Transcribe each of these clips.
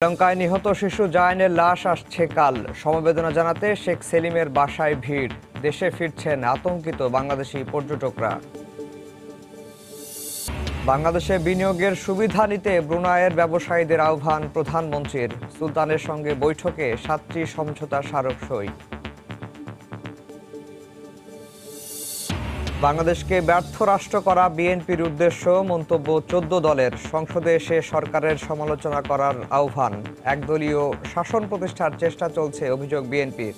শ্রীলঙ্কায় নিহত শিশু জায়ানের লাশ আসছে কাল। সমবেদনা জানাতে শেখ সেলিমের বাসায় ভিড়। দেশে ফিরছেন আতঙ্কিত বাংলাদেশি পর্যটকরা। বাংলাদেশে বিনিয়োগের সুবিধা নিতে ব্রুনাইয়ের ব্যবসায়ীদের আহ্বান প্রধানমন্ত্রীর। সুলতানের সঙ্গে বৈঠকে 7টি সমঝোতা স্মারক সই। বাংলাদেশকে ব্যর্থ রাষ্ট্র করা বিএনপির উদ্দেশ্য, মন্তব্য 14 দলের। সংসদে এসে সরকারের সমালোচনা করার আহ্বান। একদলীয় শাসন প্রতিষ্ঠার চেষ্টা চলছে, অভিযোগ বিএনপির।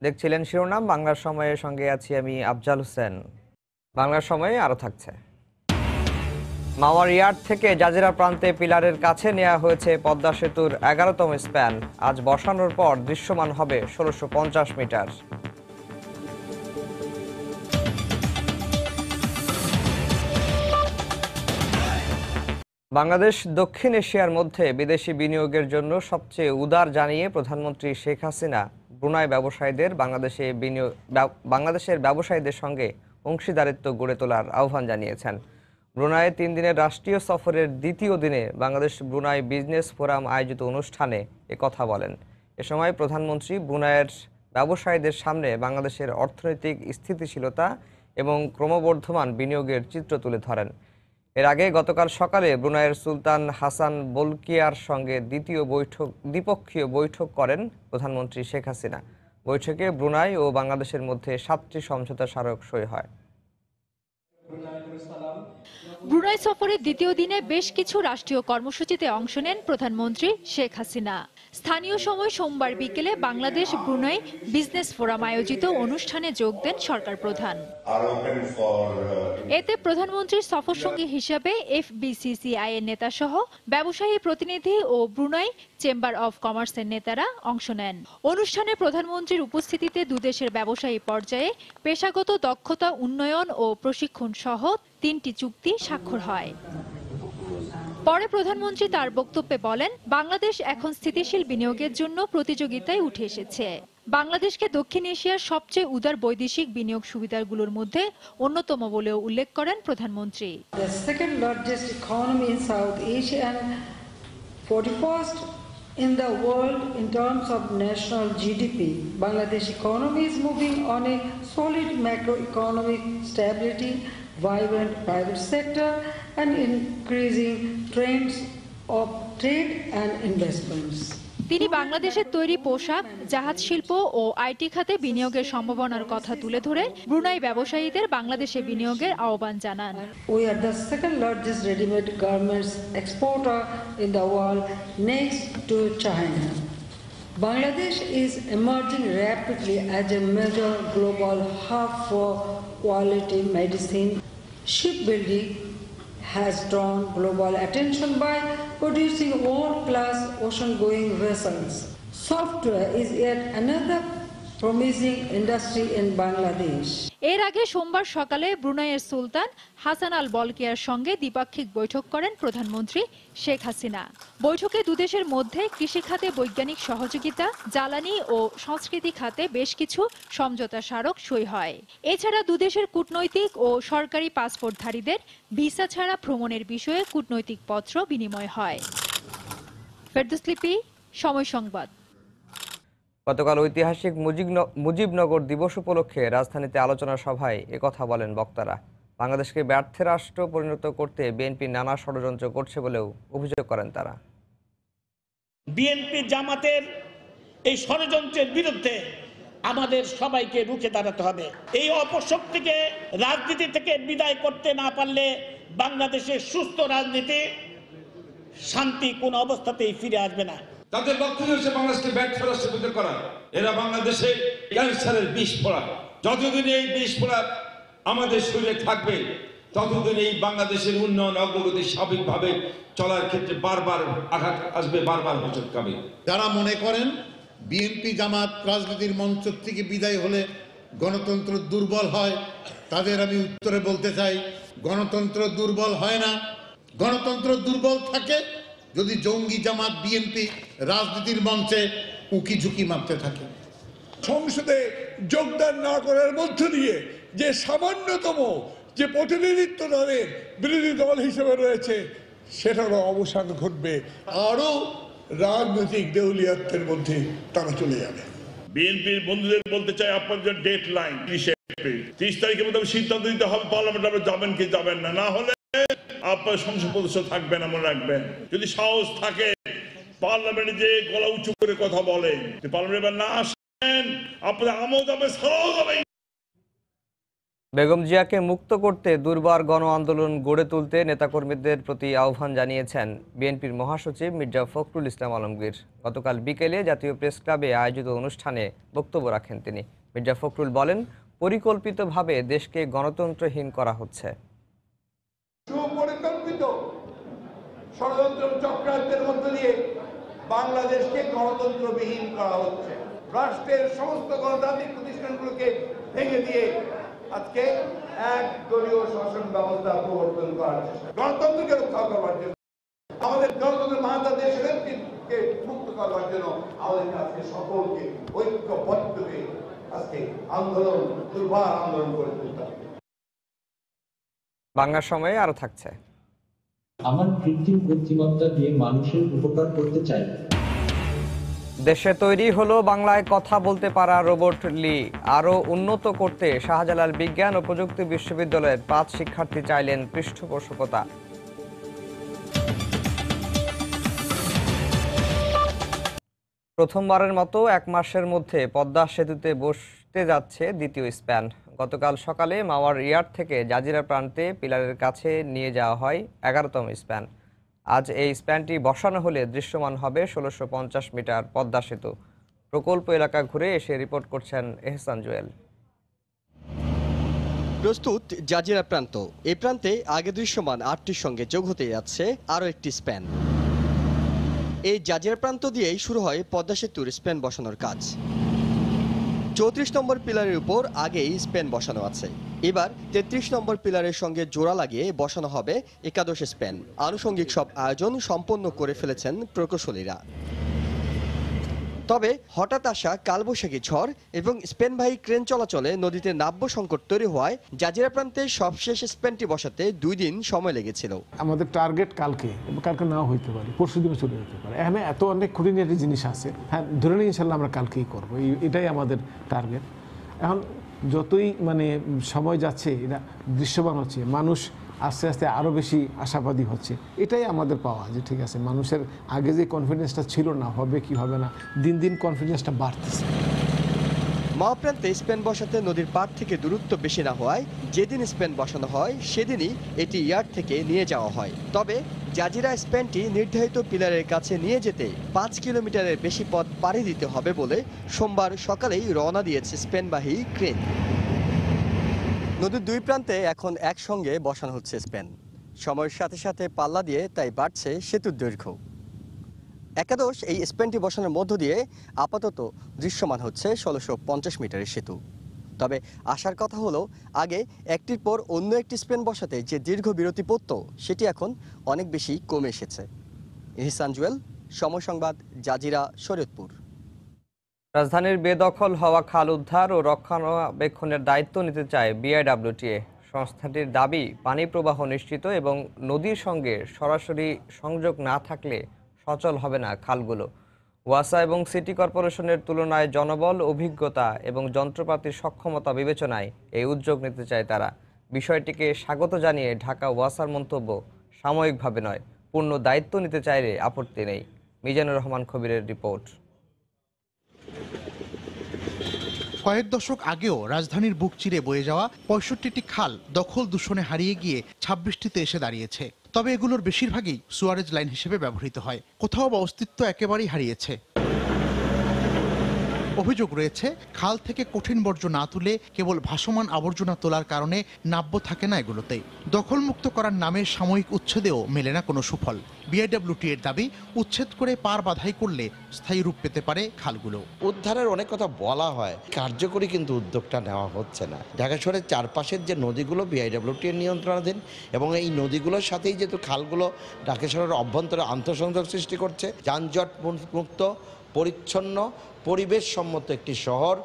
দেখছিলেন শিরোনাম। বাংলার সময়ের সঙ্গে আছি আমি আফজাল হোসেন। বাংলার সময়ে আরো থাকছে। মাওয়ার ইয়ার্ড থেকে জাজিরা প্রান্তে পিলারের কাছে নেওয়া হয়েছে পদ্মা সেতুর 11তম স্প্যান। আজ বসানোর পর দৃশ্যমান হবে 1650 মিটার। বাংলাদেশ দক্ষিণ এশিয়ার মধ্যে বিদেশি বিনিয়োগের জন্য সবচেয়ে উদার জানিয়ে প্রধানমন্ত্রী শেখ হাসিনা ব্রুনাই ব্যবসায়ীদের বাংলাদেশের ব্যবসায়ীদের সঙ্গে অংশীদারিত্ব গড়ে তোলার আহ্বান জানিয়েছেন। ব্রুনাইয়ে 3 দিনের রাষ্ট্রীয় সফরের দ্বিতীয় দিনে বাংলাদেশ ব্রুনাই বিজনেস ফোরাম আয়োজিত অনুষ্ঠানে একথা বলেন। এ সময় প্রধানমন্ত্রী ব্রুনাইয়ের ব্যবসায়ীদের সামনে বাংলাদেশের অর্থনৈতিক স্থিতিশীলতা এবং ক্রমবর্ধমান বিনিয়োগের চিত্র তুলে ধরেন। এর আগে গতকাল সকালে ব্রুনাইয়ের সুলতান হাসান বলকিয়ার সঙ্গে দ্বিপক্ষীয় বৈঠক করেন প্রধানমন্ত্রী শেখ হাসিনা। বৈঠকে ব্রুনাই ও বাংলাদেশের মধ্যে 7টি সমঝোতা স্মারক সই হয়। ব্রুনাই সফরের দ্বিতীয় দিনে বেশ কিছু রাষ্ট্রীয় কর্মসূচিতে অংশ নেন প্রধানমন্ত্রী শেখ হাসিনা। স্থানীয় সময় সোমবার বিকেলে বাংলাদেশ ব্রুনাই বিজনেস ফোরাম আয়োজিত অনুষ্ঠানে যোগ দেন সরকার প্রধান। এতে প্রধানমন্ত্রীর সফর সঙ্গী হিসেবে এফবিসিসিআই এর নেতা সহ ব্যবসায়ী প্রতিনিধি ও ব্রুনাই চেম্বার অব কমার্সের নেতারা অংশ নেন। অনুষ্ঠানে প্রধানমন্ত্রীর উপস্থিতিতে দুদেশের ব্যবসায়ী পর্যায়ে পেশাগত দক্ষতা উন্নয়ন ও প্রশিক্ষণ সহ 3টি চুক্তি স্বাক্ষর হয়। পরে প্রধানমন্ত্রী তার বক্তব্যে বলেন, বাংলাদেশ এখন স্থিতিশীল বিনিয়োগের জন্য প্রতিযোগিতায় উঠে এসেছে। বাংলাদেশকে দক্ষিণ এশিয়ার সবচেয়ে উদার বৈদেশিক বিনিয়োগ সুবিধাগুলোর মধ্যে অন্যতম বলেও উল্লেখ করেন প্রধানমন্ত্রী। The second largest economy in South Asia and 41st in the world in terms of national GDP, Bangladesh economy is moving on a solid macroeconomic stability, vibrant private sector and increasing trends of trade and investments. তিনি বাংলাদেশের তৈরি পোশাক, জাহাজ শিল্প ও IT খাতে বিনিয়োগের সম্ভাবনার কথা তুলে ধরে ব্রুনাই ব্যবসায়ীদের বাংলাদেশে বিনিয়োগের আহ্বান জানান। We are the second largest ready-made garments exporter in the world next to China. Bangladesh is emerging rapidly as a major global hub for quality medicine. Shipbuilding has drawn global attention by producing world-class ocean-going vessels. Software is yet another promising industry in Bangladesh. এর আগে সোমবার সকালে ব্রুনাইয়ের সুলতান হাসান আল বলকিয়ার সঙ্গে দ্বিপাক্ষিক বৈঠক করেন প্রধানমন্ত্রী শেখ হাসিনা। বৈঠকে দুদেশের মধ্যে কৃষি খাতে বৈজ্ঞানিক সহযোগিতা, জ্বালানি ও সংস্কৃতি খাতে বেশ কিছু সমঝোতা স্মারক সই হয়। এছাড়া দুদেশের কূটনৈতিক ও সরকারি পাসপোর্টধারীদের ভিসা ছাড়া ভ্রমণের বিষয়ে কূটনৈতিক পত্র বিনিময় হয়। ফেরদৌস লিপি, সময় সংবাদ। গতকাল ঐতিহাসিক মুজিবনগর দিবস উপলক্ষে রাজধানীতে আলোচনা সভায় একথা বলেন বক্তারা। বাংলাদেশকে ব্যর্থ রাষ্ট্র পরিণত করতে বিএনপি নানা ষড়যন্ত্র করছে বলেও অভিযোগ করেন তারা। বিএনপি জামাতের এই ষড়যন্ত্রের বিরুদ্ধে আমাদের সবাইকে রুখে দাঁড়াতে হবে। এই অপশক্তিকে রাজনীতি থেকে বিদায় করতে না পারলে বাংলাদেশের সুস্থ রাজনীতি, শান্তি কোন অবস্থাতেই ফিরে আসবে না। তাদের লক্ষ্য হচ্ছে বাংলাদেশকে ব্যর্থ রাষ্ট্র করা। এরা বাংলাদেশে ক্যান্সারের বিষ ফোড়া। যতদিন এই বিষ ফোড়া আমাদের শরীরে থাকবে ততদিন এই বাংলাদেশের উন্নয়ন অগ্রগতি স্বাভাবিকভাবে চলার ক্ষেত্রে বারবার আঘাত আসবে, বারবার হোঁচট খাবে। যারা মনে করেন বিএনপি জামাত রাজনীতির মঞ্চ থেকে বিদায় হলে গণতন্ত্র দুর্বল হয়, তাদের আমি উত্তরে বলতে চাই, গণতন্ত্র দুর্বল হয় না। গণতন্ত্র দুর্বল থাকে যদি জঙ্গি জামাত বিএনপি রাজনীতির মঞ্চে উকি ঝুঁকি মারতে থাকে। সংসদে যোগদান না করার মধ্য দিয়ে যে সামান্যতম যে প্রতিনিধিত্ব তাদের বিরোধী দল হিসেবে রয়েছে সেটারও অবসান ঘটবে, আরো রাজনৈতিক দেউলিয়াত্বের মধ্যে তারা চলে যাবে। বিএনপির বন্ধুদের বলতে চাই, আপনাদের ডেট লাইন 30 তারিখের মধ্যে সিদ্ধান্ত দিতে হবে পার্লামেন্ট আপনি যাবেন কি যাবেন না, না হলে আপনার সংসদ সদস্য থাকবেন, মনে রাখবেন। যদি সাহস থাকে পার্লামেন্টে যে গলা উঁচু করে কথা বলে, পার্লামেন্টে না আসেন আপনাদের আমল যাবে, সারাও যাবে। বেগম জিয়াকে মুক্ত করতে দুর্বার গণ আন্দোলন গড়ে তুলতে নেতাকর্মীদের প্রতি আহ্বান জানিয়েছেন বিএনপির মহাসচিব মির্জা ফখরুল ইসলাম আলমগীর। গতকাল বিকেলে জাতীয় প্রেস ক্লাবে আয়োজিত অনুষ্ঠানে বক্তব্য রাখেন তিনি। মির্জা ফখরুল বলেন, পরিকল্পিতভাবে দেশকে গণতন্ত্রহীন করা হচ্ছে। সুপরিকল্পিত ষড়যন্ত্র চক্রান্তের মধ্য দিয়ে বাংলাদেশকে গণতন্ত্রবিহীন করা হচ্ছে। রাষ্ট্রের সমস্ত গণতান্ত্রিক প্রতিষ্ঠানগুলোকে ভেঙে দিয়ে আজকে এক দলীয় শাসন ব্যবস্থা প্রবর্তন করার চেষ্টা, গণতন্ত্রকে রক্ষা করবার জন্য, আমাদের গণতন্ত্রের মাহাতা দেশের নেতৃত্বকে মুক্ত করবার জন্য আমাদেরকে আজকে সকলকে ঐক্যবদ্ধ হয়ে আজকে আন্দোলন, দুর্বার আন্দোলন করে তুলতে হবে। বাংলার সময়ে আরো থাকছে। আমার কৃত্রিম বুদ্ধিমত্তা দিয়ে মানুষের উপকার করতে চাই। দেশে তৈরি হলো বাংলায় কথা বলতে পারা রোবট লি। আরও উন্নত করতে শাহজালাল বিজ্ঞান ও প্রযুক্তি বিশ্ববিদ্যালয়ের 5 শিক্ষার্থী চাইলেন পৃষ্ঠপোষকতা। প্রথমবারের মতো 1 মাসের মধ্যে পদ্মা সেতুতে বসতে যাচ্ছে দ্বিতীয় স্প্যান। গতকাল সকালে মাওয়ার ইয়ার্ড থেকে জাজিরা প্রান্তে পিলারের কাছে নিয়ে যাওয়া হয় 11তম স্প্যান। আজ এই স্প্যানটি বসানো হলে দৃশ্যমান হবে 1650 মিটার পদ্মা সেতু। প্রকল্প এলাকা ঘুরে এসে রিপোর্ট করছেন এহসান জুয়েল। প্রস্তুত জাজিরা প্রান্ত। এই প্রান্তে আগে দৃশ্যমান 8টির সঙ্গে যোগ হতে যাচ্ছে আরও একটি স্প্যান। এই জাজিরা প্রান্ত দিয়েই শুরু হয় পদ্মা সেতুর স্প্যান বসানোর কাজ। 34 নম্বর পিলারের উপর আগেই স্প্যান বসানো আছে। এবার 33 নম্বর পিলারের সঙ্গে জোড়া লাগিয়ে বসানো হবে 11 স্প্যান। আনুষঙ্গিক সব আয়োজন সম্পন্ন করে ফেলেছেন প্রকৌশলীরা। তবে হঠাৎ আসা কালবৈশাখী ঝড় এবং স্প্যানবাহী ক্রেন চলাচলে নদীতে নাব্য সংকট তৈরি হওয়ায় জাজিরা প্রান্তে সবশেষ স্প্যানটি বসাতে 2 দিন সময় লেগেছিল। আমাদের টার্গেট কালকে নাও হইতে পারে, পরশু দিনে চলে যেতে পারে। এখানে এত অনেক খুঁটিনাটি জিনিস আছে, হ্যাঁ ধরে নিয়ে ইনশাল্লাহ আমরা কালকেই করবো, এটাই আমাদের টার্গেট। এখন যতই সময় যাচ্ছে এটা দৃশ্যমান হচ্ছে, মানুষ আস্তে আস্তে আরও বেশি আশাবাদী হচ্ছে। এটাই আমাদের পাওয়া, যে ঠিক আছে মানুষের আগে যে কনফিডেন্সটা ছিল না হবে কি হবে না, দিন দিন কনফিডেন্সটা বাড়তেছে। মাওপ্রান্তে স্প্যান বসাতে নদীর পাড় থেকে দূরত্ব বেশি না হওয়ায় যেদিন স্প্যান বসানো হয় সেদিনই এটি ইয়ার্ড থেকে নিয়ে যাওয়া হয়। তবে জাজিরা স্প্যানটি নির্ধারিত পিলারের কাছে নিয়ে যেতে 5 কিলোমিটারের বেশি পথ পাড়ি দিতে হবে বলে সোমবার সকালেই রওনা দিয়েছে স্প্যানবাহী ক্রেন। নদীর 2 প্রান্তে এখন একসঙ্গে বসানো হচ্ছে স্প্যান। সময়ের সাথে সাথে পাল্লা দিয়ে তাই বাড়ছে সেতুর দৈর্ঘ্য। 11 এই স্প্যানটি বসানোর মধ্য দিয়ে আপাতত দৃশ্যমান হচ্ছে 1650 মিটারের সেতু। তবে আসার কথা হলো আগে একটির পর অন্য একটি স্প্যান বসাতে যে দীর্ঘ বিরতি পড়ত সেটি এখন অনেক বেশি কমে এসেছে। এহসান জুয়েল, সময় সংবাদ, জাজিরা, শরীয়তপুর। রাজধানীর বেদখল হওয়া খাল উদ্ধার ও রক্ষণাবেক্ষণের দায়িত্ব নিতে চায় বিআইডব্লিউটিএ। সংস্থাটির দাবি, পানি প্রবাহ নিশ্চিত এবং নদীর সঙ্গে সরাসরি সংযোগ না থাকলে সচল হবে না খালগুলো। ওয়াসা এবং সিটি কর্পোরেশনের তুলনায় জনবল, অভিজ্ঞতা এবং যন্ত্রপাতির সক্ষমতা বিবেচনায় এই উদ্যোগ নিতে চায় তারা। বিষয়টিকে স্বাগত জানিয়ে ঢাকা ওয়াসার মন্তব্য, সাময়িকভাবে নয়, পূর্ণ দায়িত্ব নিতে চাইলে আপত্তি নেই। মিজানুর রহমান খবিরের রিপোর্ট। কয়েক দশক আগেও রাজধানীর বুক চিরে বয়ে যাওয়া 65টি খাল দখল দূষণে হারিয়ে গিয়ে 26টিতে এসে দাঁড়িয়েছে। তবে এগুলোর বেশিরভাগই সুয়ারেজ লাইন হিসেবে ব্যবহৃত হয়, কোথাও বা অস্তিত্ব একেবারেই হারিয়েছে। অভিযোগ রয়েছে খাল থেকে কঠিন বর্জ্য না তুলে কেবল ভাসমান আবর্জনা তোলার কারণে নাব্য থাকে না এগুলোতে। দখলমুক্ত করার নামে সাময়িক উচ্ছেদেও মেলে না কোনো সুফল। বিআইডব্লিউটি এর দাবি, উচ্ছেদ করে পার বাধাই করলে স্থায়ী রূপ পেতে পারে খালগুলো। উদ্ধারের অনেক কথা বলা হয়, কার্যকরী কিন্তু উদ্যোগটা নেওয়া হচ্ছে না। ঢাকা শহরের চারপাশের যে নদীগুলো বিআইডব্লিউটি এর নিয়ন্ত্রণাধীন এবং এই নদীগুলোর সাথেই যেহেতু খালগুলো ঢাকা শহরের অভ্যন্তরে আন্তঃসংযোগ সৃষ্টি করছে, যানজট মুক্ত পরিচ্ছন্ন পরিবেশ সম্মত একটি শহর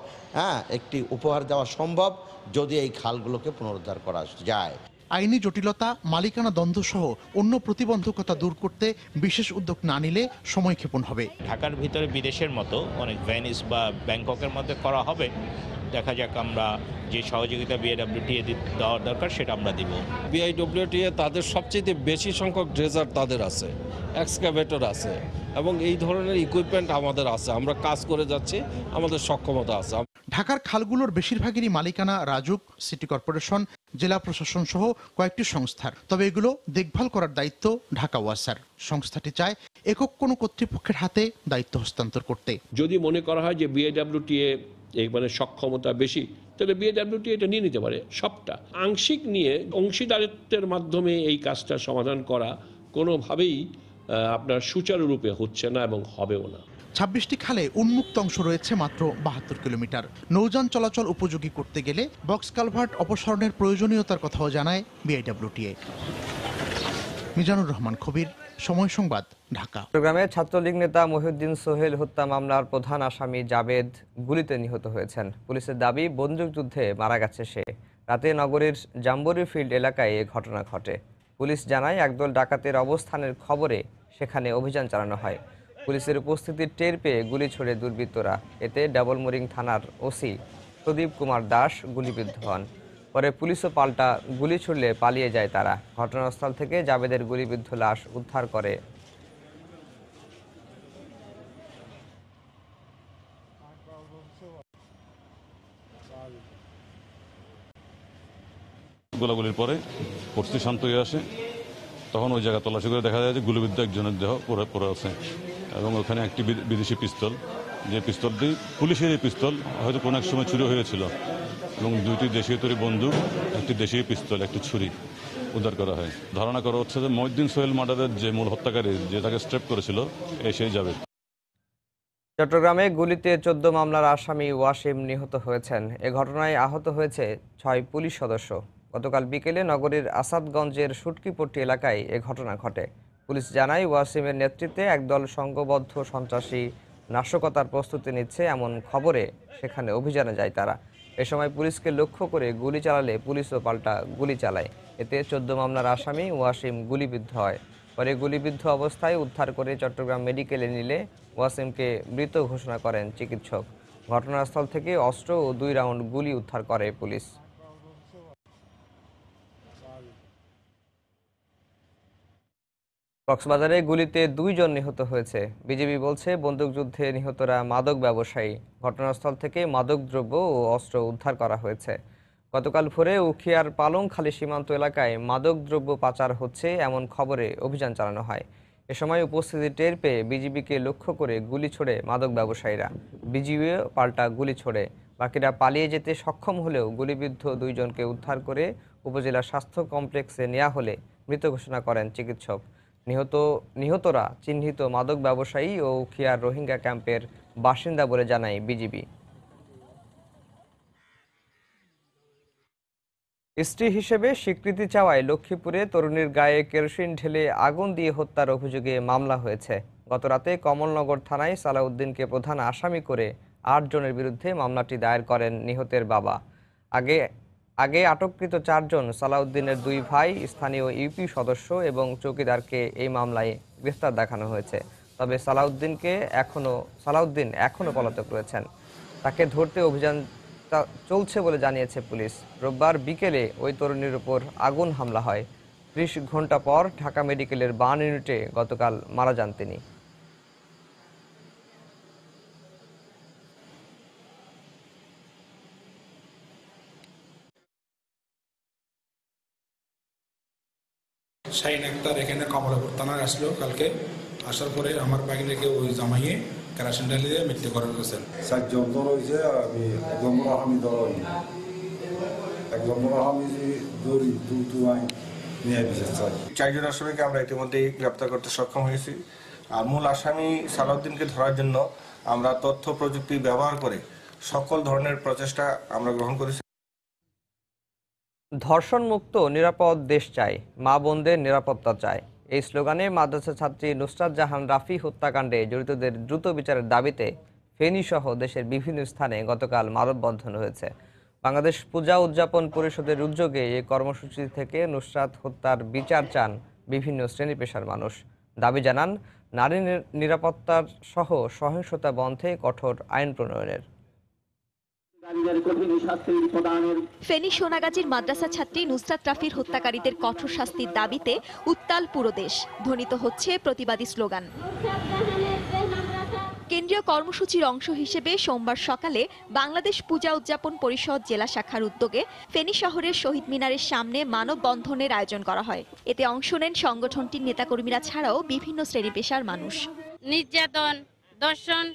একটি উপহার দেওয়া সম্ভব যদি এই খালগুলোকে পুনরুদ্ধার করা যায়। আইনি জটিলতা, মালিকানা দ্বন্দ্ব সহ অন্য প্রতিবন্ধকতা দূর করতে বিশেষ উদ্যোগ না নিলে সময়ক্ষেপণ হবে। ঢাকার ভিতরে বিদেশের মতো অনেক ভেনিস বা ব্যাংককের মধ্যে করা হবে। দেখা যাক আমরা যে সহযোগিতা বিআইডব্লিউটিএ দেওয়ার দরকার সেটা আমরা দিব। বিআইডব্লিউটিএ তাদের সবচেয়ে বেশি সংখ্যক ড্রেজার তাদের আছে, এক্সকাভেটর আছে এবং এই ধরনের ইকুইপমেন্ট আমাদের আছে। আমরা কাজ করে যাচ্ছি, আমাদের সক্ষমতা আছে। ঢাকার খালগুলোর বেশিরভাগেরই মালিকানা রাজুক, সিটি কর্পোরেশন, জেলা প্রশাসন সহ কয়েকটি সংস্থার। তবে এগুলো দেখভাল করার দায়িত্ব ঢাকা ওয়াসার। সংস্থাটি চায় একক কোনো কর্তৃপক্ষের হাতে দায়িত্ব হস্তান্তর করতে। যদি মনে করা হয় যে বিআইডব্লিউটিএ মানে সক্ষমতা বেশি, তাহলে বিআইডব্লিউটিএ এটা নিয়ে নিতে পারে সবটা। আংশিক নিয়ে অংশীদারিত্বের মাধ্যমে এই কাজটা সমাধান করা কোনোভাবেই আপনার সুচারুরূপে হচ্ছে না এবং হবেও না। 26টি খালে উন্মুক্ত অংশ রয়েছে মাত্র 72 কিলোমিটার। নৌযান চলাচল উপযোগী করতে গেলে বক্স কালভার্ট অপসারণের প্রয়োজনীয়তার কথাও জানায় বিআইডব্লিউটিএ। মিজানুর রহমান খবির, সময় সংবাদ, ঢাকা। চট্টগ্রামে ছাত্রলীগ নেতা মহিউদ্দিন সোহেল হত্যা মামলার প্রধান আসামি জাবেদ গুলিতে নিহত হয়েছেন। পুলিশের দাবি বন্দুকযুদ্ধে মারা গেছে সে। রাতে নগরীর জাম্বরি ফিল্ড এলাকায় এ ঘটনা ঘটে। পুলিশ জানায় একদল ডাকাতের অবস্থানের খবরে সেখানে অভিযান চালানো হয়। পুলিশের উপস্থিতির টের পেয়ে গুলি ছোড়ে দুর্বৃত্তরা। এতে ডাবলমুরিং থানার ওসি প্রদীপ কুমার দাস গুলিবিদ্ধ হন। পরে পুলিশও পাল্টা গুলি ছুড়লে পালিয়ে যায় তারা। ঘটনাস্থল থেকে জাবেদের গুলিবিদ্ধ লাশ উদ্ধার করে গোলাগুলির পরে পরিস্থিতি শান্ত হয়ে আসে। তখন ওই জায়গা তল্লাশি করে দেখা যায় যে গুলিবিদ্ধ একজনের দেহ পড়ে আছে এবং ওখানে একটি বিদেশি পিস্তল, যে পিস্তল দিয়ে পুলিশের পিস্তল হয়তো কোনো এক সময় চুরি হয়েছিল এবং 2টি দেশীয় তৈরি বন্দুক, একটি দেশীয় পিস্তল, একটি ছুরি উদ্ধার করা হয়। ধারণা করা হচ্ছে যে মহিউদ্দিন সোহেল মার্ডারের যে মূল হত্যাকারী, যে তাকে স্ট্রেপ করেছিল, সেই যাবে। চট্টগ্রামে গুলিতে 14 মামলার আসামি ওয়াসিম নিহত হয়েছেন। এ ঘটনায় আহত হয়েছে 6 পুলিশ সদস্য। গতকাল বিকেলে নগরীর আসাদগঞ্জের সুটকিপট্টি এলাকায় এ ঘটনা ঘটে। পুলিশ জানায় ওয়াসিমের নেতৃত্বে একদল সংঘবদ্ধ সন্ত্রাসী নাশকতার প্রস্তুতি নিচ্ছে এমন খবরে সেখানে অভিযানে যায় তারা। এ সময় পুলিশকে লক্ষ্য করে গুলি চালালে পুলিশও পাল্টা গুলি চালায়। এতে 14 মামলার আসামি ওয়াসিম গুলিবিদ্ধ হয়। পরে গুলিবিদ্ধ অবস্থায় উদ্ধার করে চট্টগ্রাম মেডিকেলে নিলে ওয়াসিমকে মৃত ঘোষণা করেন চিকিৎসক। ঘটনাস্থল থেকে অস্ত্র ও 2 রাউন্ড গুলি উদ্ধার করে পুলিশ। কক্সবাজারে গুলিতে 2 জন নিহত হয়েছে। বিজিবি বলছে বন্দুকযুদ্ধে নিহতরা মাদক ব্যবসায়ী। ঘটনাস্থল থেকে মাদকদ্রব্য ও অস্ত্র উদ্ধার করা হয়েছে। গতকাল ভোরে উখিয়ার পালংখালী সীমান্ত এলাকায় মাদকদ্রব্য পাচার হচ্ছে এমন খবরে অভিযান চালানো হয়। এ সময় উপস্থিতি টের পেয়ে বিজিবিকে লক্ষ্য করে গুলি ছোড়ে মাদক ব্যবসায়ীরা। বিজিবিও পাল্টা গুলি ছোড়ে। বাকিরা পালিয়ে যেতে সক্ষম হলেও গুলিবিদ্ধ 2 জনকে উদ্ধার করে উপজেলা স্বাস্থ্য কমপ্লেক্সে নেওয়া হলে মৃত ঘোষণা করেন চিকিৎসক। নিহতরা চিহ্নিত মাদক ব্যবসায়ী ও উখিয়ার রোহিঙ্গা ক্যাম্পের বাসিন্দা বলে জানায় বিজিবি। স্ত্রী হিসেবে স্বীকৃতি চাওয়ায় লক্ষ্মীপুরে তরুণীর গায়ে কেরোসিন ঢেলে আগুন দিয়ে হত্যার অভিযোগে মামলা হয়েছে। গতরাতে কমলনগর থানায় সালাউদ্দিনকে প্রধান আসামি করে 8 জনের বিরুদ্ধে মামলাটি দায়ের করেন নিহতের বাবা। আগে আটককৃত 4 জন সালাউদ্দিনের 2 ভাই, স্থানীয় ইউপি সদস্য এবং চৌকিদারকে এই মামলায় গ্রেফতার দেখানো হয়েছে। তবে সালাউদ্দিন এখনো পলাতক রয়েছেন। তাকে ধরতে অভিযান চলছে বলে জানিয়েছে পুলিশ। রোববার বিকেলে ওই তরুণীর উপর আগুন হামলা হয়। 30 ঘন্টা পর ঢাকা মেডিকেলের বার্ন ইউনিটে গতকাল মারা যান তিনি। শাহিন আক্তার এখানে কমলাপুর থানায় আসলো কালকে। আসার পরে আমার বাগিনাকে ওই জামাইয়ে কেরাসিন ঢালি দিয়ে মৃত্যুবরণ করেছেন। 4 জন ধর হয়েছে, আমি 1 নম্বর আসামি ধর হয়নি। 1 নম্বর আসামি দৌড়ি আইন নিয়ে বিচার চাই। 4 জন আসামিকে আমরা ইতিমধ্যেই গ্রেপ্তার করতে সক্ষম হয়েছি। আর মূল আসামি সালাউদ্দিনকে ধরার জন্য আমরা তথ্য প্রযুক্তি ব্যবহার করে সকল ধরনের প্রচেষ্টা আমরা গ্রহণ করেছি। ধর্ষণমুক্ত নিরাপদ দেশ চাই, মা বোনদের নিরাপত্তা চায়। এই স্লোগানে মাদ্রাসা ছাত্রী নুসরাত জাহান রাফি হত্যাকাণ্ডে জড়িতদের দ্রুত বিচারের দাবিতে ফেনী সহ দেশের বিভিন্ন স্থানে গতকাল মানববন্ধন হয়েছে। বাংলাদেশ পূজা উদযাপন পরিষদের উদ্যোগে এই কর্মসূচি থেকে নুসরাত হত্যার বিচার চান বিভিন্ন শ্রেণী পেশার মানুষ। দাবি জানান নারী নিরাপত্তার সহ সহিংসতা বন্ধে কঠোর আইন প্রণয়নের। ফেনী সোনাগাজীর মাদ্রাসা ছাত্রী নুসরাত রাফির হত্যাকারীদের কঠোর শাস্তির দাবিতে উত্তাল পুরো দেশ, ধ্বনিত হচ্ছে প্রতিবাদী স্লোগান। কেন্দ্রীয় কর্মসূচির অংশ হিসেবে সোমবার সকালে বাংলাদেশ পূজা উদযাপন পরিষদ জেলা শাখার উদ্যোগে ফেনী শহরের শহীদ মিনারের সামনে মানববন্ধনের আয়োজন করা হয়। এতে অংশ নেন সংগঠনটির নেতাকর্মীরা ছাড়াও বিভিন্ন শ্রেণী পেশার মানুষ। নির্যাতন, দর্শন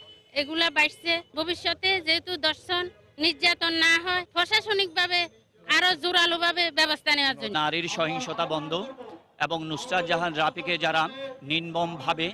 এগুলা বাড়ছে। ভবিষ্যতে যেহেতু দর্শন নির্যাতন না হয়, প্রশাসনিকভাবে আরো জোরালোভাবে ব্যবস্থা নেওয়ার জন্য নারীর সহিংসতা বন্ধ এবং নুসরাত জাহান রাফিকে যারা নির্মমভাবে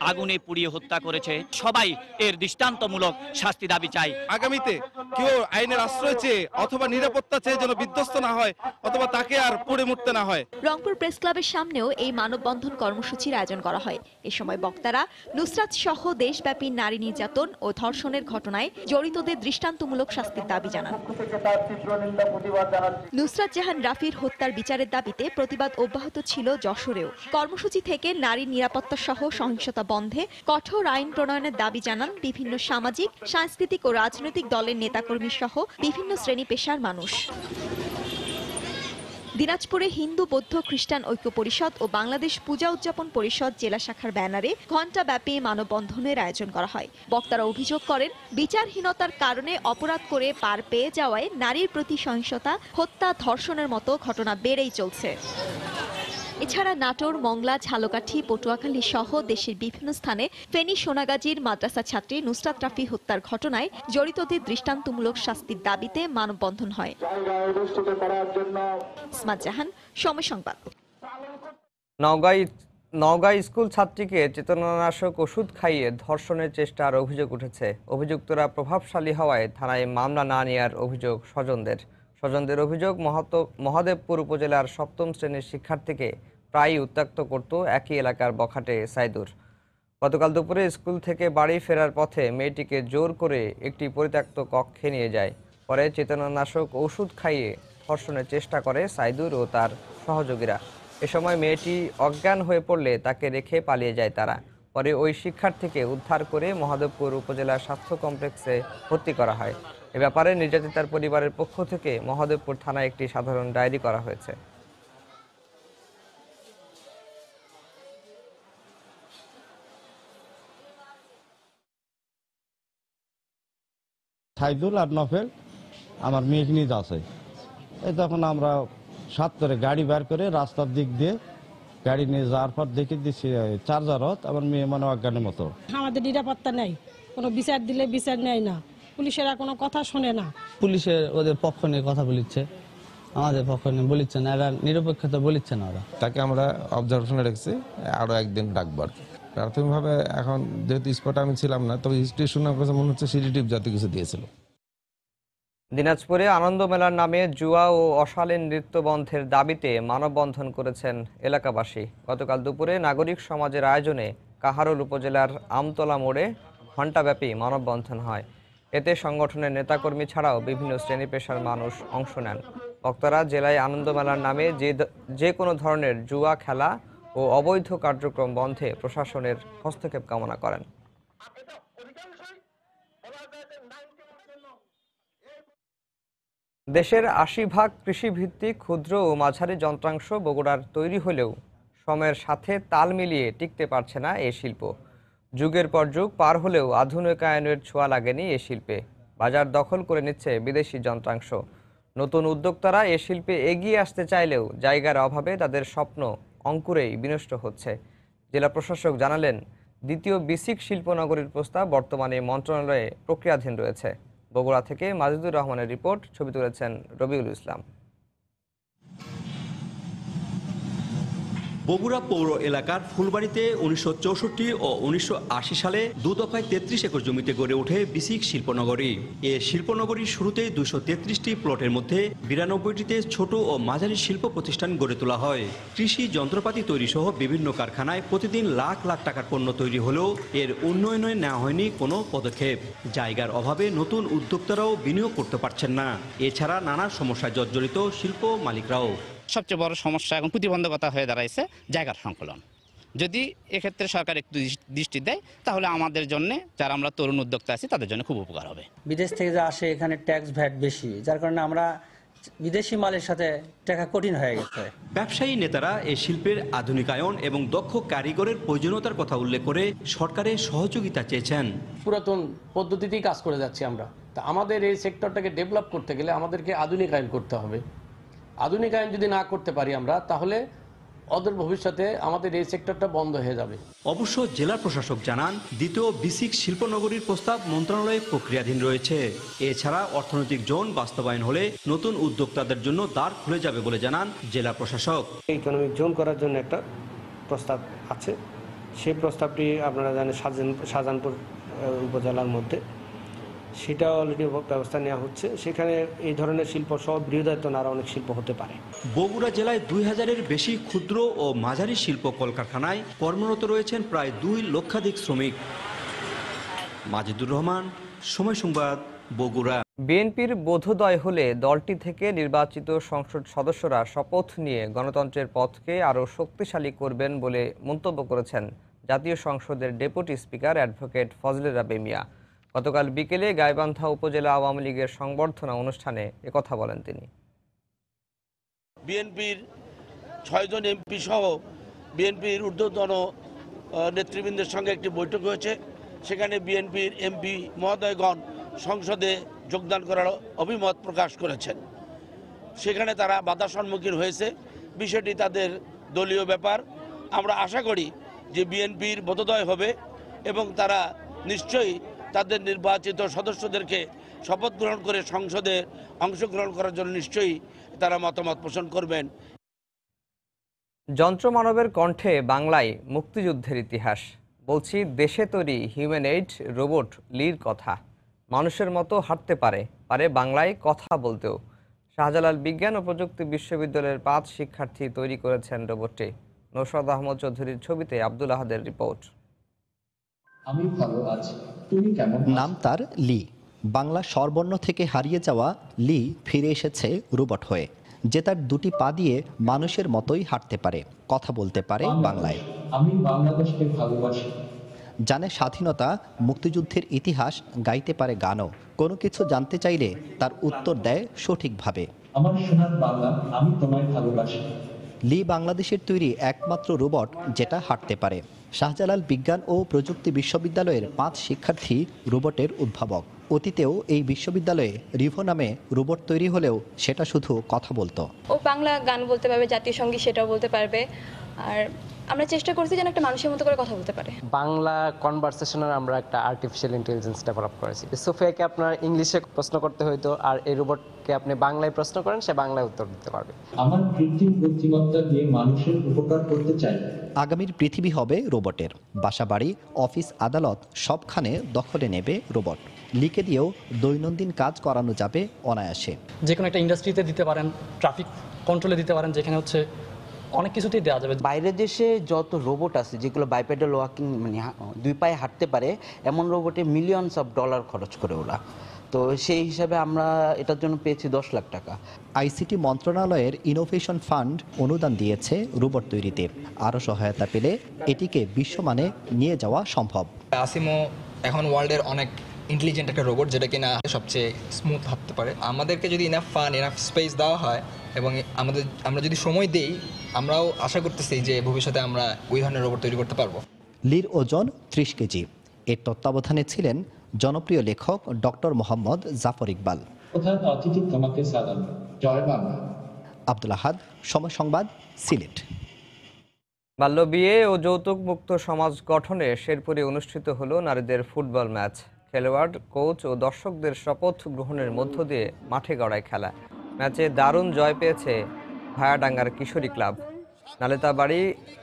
আগুনে পুড়িয়ে হত্যা করেছে সবাই এর দৃষ্টান্তমূলক শাস্তি দাবি চাই। আগামীতে কেউ আইনের আশ্রয় চেয়ে অথবা নিরাপত্তা চেয়ে যেন বিধ্বস্ত না হয় অথবা তাকে আর পুড়ে মরতে না হয়। রংপুর প্রেস ক্লাবের সামনেও এই মানববন্ধন কর্মসূচির আয়োজন করা হয়। এ সময় বক্তারা নুসরাত সহ দেশব্যাপী নারী নির্যাতন ও ধর্ষণের ঘটনায় জড়িতদের দৃষ্টান্তমূলক শাস্তির দাবি জানান। নুসরাত জাহান রাফির হত্যার বিচারের দাবিতে প্রতিবাদ অব্যাহত ছিল যশোরেও। কর্মসূচি থেকে নারী নিরাপত্তা সহ সহিংসতা বন্ধে কঠোর আইন প্রণয়নের দাবি জানান বিভিন্ন সামাজিক, সাংস্কৃতিক ও রাজনৈতিক দলের নেতাকর্মী সহ বিভিন্ন শ্রেণী পেশার মানুষ। দিনাজপুরে হিন্দু, বৌদ্ধ, খ্রিস্টান ঐক্য পরিষদ ও বাংলাদেশ পূজা উদযাপন পরিষদ জেলা শাখার ব্যানারে ঘণ্টাব্যাপী মানববন্ধনের আয়োজন করা হয়। বক্তারা অভিযোগ করেন, বিচারহীনতার কারণে অপরাধ করে পার পেয়ে যাওয়ায় নারীর প্রতি সহিংসতা, হত্যা, ধর্ষণের মতো ঘটনা বেড়েই চলছে। এছাড়া নাটোর, মংলা, ঝালকাঠি, পটুয়াখালী সহ দেশের বিভিন্ন স্থানে ফেনী সোনাগাজীর মাদ্রাসা ছাত্রী নুসরাত রাফি হত্যার ঘটনায় জড়িতদের দৃষ্টান্তমূলক শাস্তির দাবিতে মানববন্ধন হয়। ইসমাত জাহান, সময় সংবাদ। নওগাঁয় স্কুল ছাত্রীকে চেতনানাশক ওষুধ খাইয়ে ধর্ষণের চেষ্টার অভিযোগ উঠেছে। অভিযুক্তরা প্রভাবশালী হওয়ায় থানায় মামলা না নেওয়ার অভিযোগ স্বজনদের অভিযোগ, মহাদেবপুর উপজেলার ৭ম শ্রেণীর শিক্ষার্থীকে প্রায়ই উত্ত্যক্ত করত একই এলাকার বখাটে সাইদুর। গতকাল দুপুরে স্কুল থেকে বাড়ি ফেরার পথে মেয়েটিকে জোর করে একটি পরিত্যক্ত কক্ষে নিয়ে যায়। পরে চেতনানাশক ওষুধ খাইয়ে ধর্ষণের চেষ্টা করে সাইদুর ও তার সহযোগীরা। এ সময় মেয়েটি অজ্ঞান হয়ে পড়লে তাকে রেখে পালিয়ে যায় তারা। পরে ওই শিক্ষার্থীকে উদ্ধার করে মহাদেবপুর উপজেলা স্বাস্থ্য কমপ্লেক্সে ভর্তি করা হয়। এ ব্যাপারে নির্যাতিতার পরিবারের পক্ষ থেকে মহাদেবপুর থানায় একটি সাধারণ ডায়েরি করা হয়েছে। সাইদুল আর নফেল আমার মেয়েকে নিয়ে যাচ্ছে। এই তখন আমরা সাত করে গাড়ি বের করে রাস্তার দিক দিয়ে গাড়ি নিয়ে যাওয়ার পর দেখে দিচ্ছি চার্জারত আমার মেয়ে মানে অজ্ঞানের মতো। আমাদের নিরাপত্তা নেই, কোনো বিচার দিলে বিচার নেয় না, পুলিশেরা কোনো কথা শোনে না। পুলিশের ওদের পক্ষ নিয়ে কথা বলিচ্ছে, আমাদের পক্ষ নিয়ে বলিচ্ছে না, এরা নিরপেক্ষতা বলিচ্ছে না। ওরা তাকে আমরা অবজারভেশনে রেখেছি, আরো একদিন রাখবার। প্রাথমিকভাবে এখন যেহেতু স্পটে আমি ছিলাম না, তবে হিস্ট্রি শুনে আমার কাছে মনে হচ্ছে সিডিটিভ জাতীয় কিছু দিয়েছিল। দিনাজপুরে আনন্দ মেলার নামে জুয়া ও অশালীন নৃত্য বন্ধের দাবিতে মানববন্ধন করেছেন এলাকাবাসী। গতকাল দুপুরে নাগরিক সমাজের আয়োজনে কাহারোল উপজেলার আমতলা মোড়ে ঘণ্টাব্যাপী মানববন্ধন হয়। এতে সংগঠনের নেতাকর্মী ছাড়াও বিভিন্ন শ্রেণী পেশার মানুষ অংশ নেন। বক্তারা জেলায় আনন্দ মেলার নামে যে কোনো ধরনের জুয়া খেলা ও অবৈধ কার্যক্রম বন্ধে প্রশাসনের হস্তক্ষেপ কামনা করেন। দেশের ৮০% কৃষিভিত্তিক ক্ষুদ্র ও মাঝারি যন্ত্রাংশ বগুড়ার তৈরি হলেও সময়ের সাথে তাল মিলিয়ে টিকতে পারছে না এ শিল্প। যুগের পর যুগ পার হলেও আধুনিকায়নের ছোঁয়া লাগেনি এ শিল্পে। বাজার দখল করে নিচ্ছে বিদেশি যন্ত্রাংশ। নতুন উদ্যোক্তারা এ শিল্পে এগিয়ে আসতে চাইলেও জায়গার অভাবে তাদের স্বপ্ন অঙ্কুরেই বিনষ্ট হচ্ছে। জেলা প্রশাসক জানালেন, দ্বিতীয় বিসিক শিল্পনগরীর প্রস্তাব বর্তমানে মন্ত্রণালয়ে প্রক্রিয়াধীন রয়েছে। বগুড়া থেকে মাজেদুর রহমানের রিপোর্ট, ছবি তুলেছেন রবিউল ইসলাম। বগুড়া পৌর এলাকার ফুলবাড়িতে 1964 ও 1980 সালে 2 দফায় 33 একর জমিতে গড়ে ওঠে বিসিক শিল্পনগরী। এ শিল্পনগরীর শুরুতে 233টি প্লটের মধ্যে 92টিতে ছোট ও মাঝারি শিল্প প্রতিষ্ঠান গড়ে তোলা হয়। কৃষি যন্ত্রপাতি তৈরি সহ বিভিন্ন কারখানায় প্রতিদিন লাখ লাখ টাকার পণ্য তৈরি হলেও এর উন্নয়নে নেওয়া হয়নি কোনো পদক্ষেপ। জায়গার অভাবে নতুন উদ্যোক্তারাও বিনিয়োগ করতে পারছেন না। এছাড়া নানা সমস্যায় জর্জরিত শিল্প মালিকরাও। সবচেয়ে বড় সমস্যা এখন প্রতিবন্ধকতা হয়ে দাঁড়াইছে জায়গার সংকলন। যদি এক্ষেত্রে সরকার একটু দৃষ্টি দেয় তাহলে আমাদের জন্য, যারা আমরা তরুণ উদ্যোক্তা আছি, তাদের জন্য খুব উপকার হবে। বিদেশ থেকে যা আসে এখানে ট্যাক্স ভ্যাট বেশি, যার কারণে আমরা বিদেশি মালের সাথে টাকা কঠিন হয়ে গেছে। ব্যবসায়ী নেতারা এই শিল্পের আধুনিকায়ন এবং দক্ষ কারিগরের প্রয়োজনীয়তার কথা উল্লেখ করে সরকারের সহযোগিতা চেয়েছেন। পুরাতন পদ্ধতিতেই কাজ করে যাচ্ছি আমরা, তা আমাদের এই সেক্টরটাকে ডেভেলপ করতে গেলে আমাদেরকে আধুনিকায়ন করতে হবে। আধুনিকায়ন যদি না করতে পারি আমরা, তাহলে অদূর ভবিষ্যতে আমাদের এই সেক্টরটা বন্ধ হয়ে যাবে। অবশ্য জেলা প্রশাসক জানান, দ্বিতীয় বিসিক শিল্পনগরীর প্রস্তাব মন্ত্রণালয়ে প্রক্রিয়াধীন রয়েছে। এছাড়া অর্থনৈতিক জোন বাস্তবায়ন হলে নতুন উদ্যোক্তাদের জন্য দ্বার খুলে যাবে বলে জানান জেলা প্রশাসক। ইকোনমিক জোন করার জন্য একটা প্রস্তাব আছে, সেই প্রস্তাবটি আপনারা জানেন শাহজাহানপুর উপজেলার মধ্যে, সেটা অলরেডি ব্যবস্থা নেওয়া হচ্ছে। সেখানে এই ধরনের শিল্প সহ বৃহদায়তন আরও অনেক শিল্প হতে পারে। বগুড়া জেলায় 2000-এর বেশি ক্ষুদ্র ও মাঝারি শিল্প কলকারখানায় কর্মরত রয়েছেন প্রায় 2 লক্ষাধিক শ্রমিক। মাজিদুর রহমান, সময় সংবাদ, বগুড়া। বিএনপির বোধোদয় হলে দলটি থেকে নির্বাচিত সংসদ সদস্যরা শপথ নিয়ে গণতন্ত্রের পথকে আরও শক্তিশালী করবেন বলে মন্তব্য করেছেন জাতীয় সংসদের ডেপুটি স্পিকার অ্যাডভোকেট ফজলে রাব্বি মিয়া। গতকাল বিকেলে গাইবান্ধা উপজেলা আওয়ামী লীগের সংবর্ধনা অনুষ্ঠানে একথা বলেন তিনি। বিএনপির 6 জন এমপি সহ বিএনপির ঊর্ধ্বতন নেতৃবৃন্দের সঙ্গে একটি বৈঠক হয়েছে। সেখানে বিএনপির এমপি মহোদয়গণ সংসদে যোগদান করার অভিমত প্রকাশ করেছেন। সেখানে তারা বাধার সম্মুখীন হয়েছে, বিষয়টি তাদের দলীয় ব্যাপার। আমরা আশা করি যে বিএনপির বোধোদয় হবে এবং তারা নিশ্চয়ই তাদের নির্বাচিত সদস্যদেরকে শপথ গ্রহণ করে সংসদে অংশগ্রহণ করার জন্য নিশ্চয়ই তারা মতামত পোষণ করবেন। যন্ত্রমানবের কণ্ঠে বাংলায় মুক্তিযুদ্ধের ইতিহাস বলছি, দেশে তৈরি হিউম্যানয়েড রোবট লির কথা। মানুষের মতো হাঁটতে পারে বাংলায় কথা বলতেও। শাহজালাল বিজ্ঞান ও প্রযুক্তি বিশ্ববিদ্যালয়ের 5 শিক্ষার্থী তৈরি করেছেন রোবটটি। নৌশাদ আহমদ চৌধুরীর ছবিতে আব্দুল আহাদের রিপোর্ট। আমি ভালো আছি, তুমি কেমন? নাম তার লি। বাংলা স্বরবর্ণ থেকে হারিয়ে যাওয়া লি ফিরে এসেছে রোবট হয়ে, যে তার 2টি পা দিয়ে মানুষের মতোই হাঁটতে পারে, কথা বলতে পারে বাংলায়। আমি বাংলাদেশকে ভালোবাসি। জানে স্বাধীনতা, মুক্তিযুদ্ধের ইতিহাস, গাইতে পারে গানও। কোনো কিছু জানতে চাইলে তার উত্তর দেয় সঠিকভাবে। আমার সোনার বাংলা, আমি তোমায় ভালোবাসি। লি বাংলাদেশের তৈরি একমাত্র রোবট যেটা হাঁটতে পারে। শাহজালাল বিজ্ঞান ও প্রযুক্তি বিশ্ববিদ্যালয়ের 5 শিক্ষার্থী রোবটের উদ্ভাবক। অতীতেও এই বিশ্ববিদ্যালয়ে রিভো নামে রোবট তৈরি হলেও সেটা শুধু কথা বলতো। ও বাংলা গান বলতে পারবে, জাতীয় সঙ্গীত সেটাও বলতে পারবে। আর আমরা চেষ্টা করছি যেন একটা মানুষের মতো করে কথা বলতে পারে। বাংলা কনভারসেশনের আমরা একটা আর্টিফিশিয়াল ইন্টেলিজেন্স ডেভেলপ করেছি। সোফিয়াকে আপনার ইংলিশে প্রশ্ন করতে হইতো, আর এই রোবটকে আপনি বাংলায় প্রশ্ন করেন, সে বাংলায় উত্তর দিতে পারবে। আমার কৃত্রিম বুদ্ধিমত্তা দিয়ে মানুষের উপকার করতে চাই। আগামীর পৃথিবী হবে রোবটের। বাসাবাড়ি, অফিস, আদালত সবখানে দখলে নেবে রোবট। লিখে দিয়েও দৈনন্দিন কাজ করানো যাবে অনায়াসে। যে কোনো একটা ইন্ডাস্ট্রিতে দিতে পারেন, ট্রাফিক কন্ট্রোলে দিতে পারেন, যেখানে হচ্ছে অনেক কিছুতেই দেওয়া যাবে। বাইরের দেশে যত রোবট আছে যেগুলো বাইপ্যাডাল ওয়াকিং, মানে 2 পায়ে হাঁটতে পারে, এমন রোবটে মিলিয়নস অফ ডলার খরচ করে ওরা। তো সেই হিসাবে আমরা এটার জন্য পেয়েছি 10 লাখ টাকা। আইসিটি মন্ত্রণালয়ের ইনোভেশন ফান্ড অনুদান দিয়েছে রোবট তৈরিতে। আরও সহায়তা পেলে এটিকে বিশ্বমানে নিয়ে যাওয়া সম্ভব। আসিমো এখন ওয়ার্ল্ডের অনেক ইন্টেলিজেন্ট একটা রোবট, যেটা কিনা সবচেয়ে স্মুথ হাঁটতে পারে। আমাদেরকে যদি ইনাফ ফান, ইনাফ স্পেস দেওয়া হয় এবং আমরা যদি সময় দেই, আমরাও আশা করতেছি যে ভবিষ্যতে আমরা ওই ধরনের রোবট তৈরি করতে পারবো। লির ওজন 30 কেজি। এর তত্ত্বাবধানে ছিলেন জনপ্রিয় লেখক ডক্টর মোহাম্মদ জাফর ইকবাল। প্রধান অতিথি তোমাকে সালাম। জয় বাংলা। আব্দুল আহাদ, সময় সংবাদ, সিলেট। বাল্যবিয়ে ও যৌতুক মুক্ত সমাজ গঠনে শেরপুরে অনুষ্ঠিত হলো নারীদের ফুটবল ম্যাচ। খেলোয়াড়, কোচ ও দর্শকদের শপথ গ্রহণের মধ্য দিয়ে মাঠে গড়ায় খেলা। ম্যাচে দারুণ জয় পেয়েছে ভায়াডাঙ্গার কিশোরী ক্লাব। নালেতাবাড়ি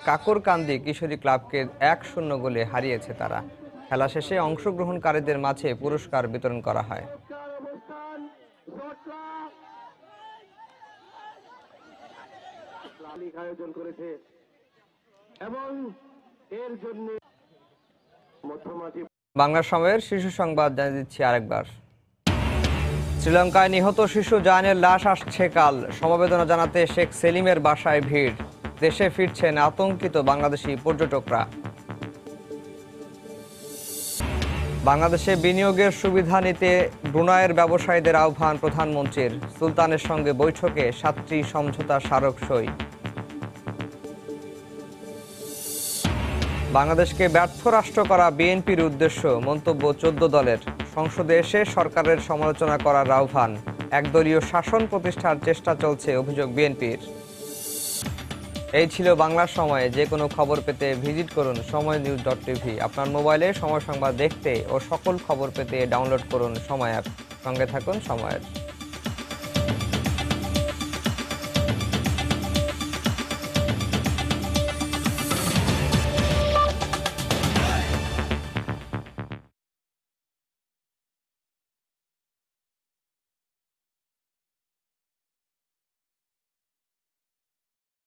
কাকরকান্দি কিশোরী ক্লাবকে 1-0 গোলে হারিয়েছে তারা। খেলা শেষে অংশগ্রহণকারীদের মাঝে পুরস্কার বিতরণ করা হয়। আয়োজন করেছে এবং এর জন্য বাংলা সময়ের শিশু সংবাদ জানিয়ে দিচ্ছি আরেকবার। শ্রীলঙ্কায় নিহত শিশু জায়ানের লাশ আসছে কাল। সমবেদনা জানাতে শেখ সেলিমের বাসায় ভিড়। দেশে ফিরছেন আতঙ্কিত বাংলাদেশি পর্যটকরা। বাংলাদেশে বিনিয়োগের সুবিধা নিতে ব্রুনাইয়ের ব্যবসায়ীদের আহ্বান প্রধানমন্ত্রীর। সুলতানের সঙ্গে বৈঠকে 7টি সমঝোতা স্মারক সই। বাংলাদেশকে ব্যর্থ রাষ্ট্র করা বিএনপির উদ্দেশ্য, মন্তব্য 14 দলের। সংসদে এসে সরকারের সমালোচনা করার আহ্বান। একদলীয় শাসন প্রতিষ্ঠার চেষ্টা চলছে, অভিযোগ বিএনপির। এই ছিল বাংলার সময়ে। যে কোনো খবর পেতে ভিজিট করুন সময়নিউজ.tv। আপনার মোবাইলে সময় সংবাদ দেখতে ও সকল খবর পেতে ডাউনলোড করুন সময় অ্যাপ। সঙ্গে থাকুন সময়ের।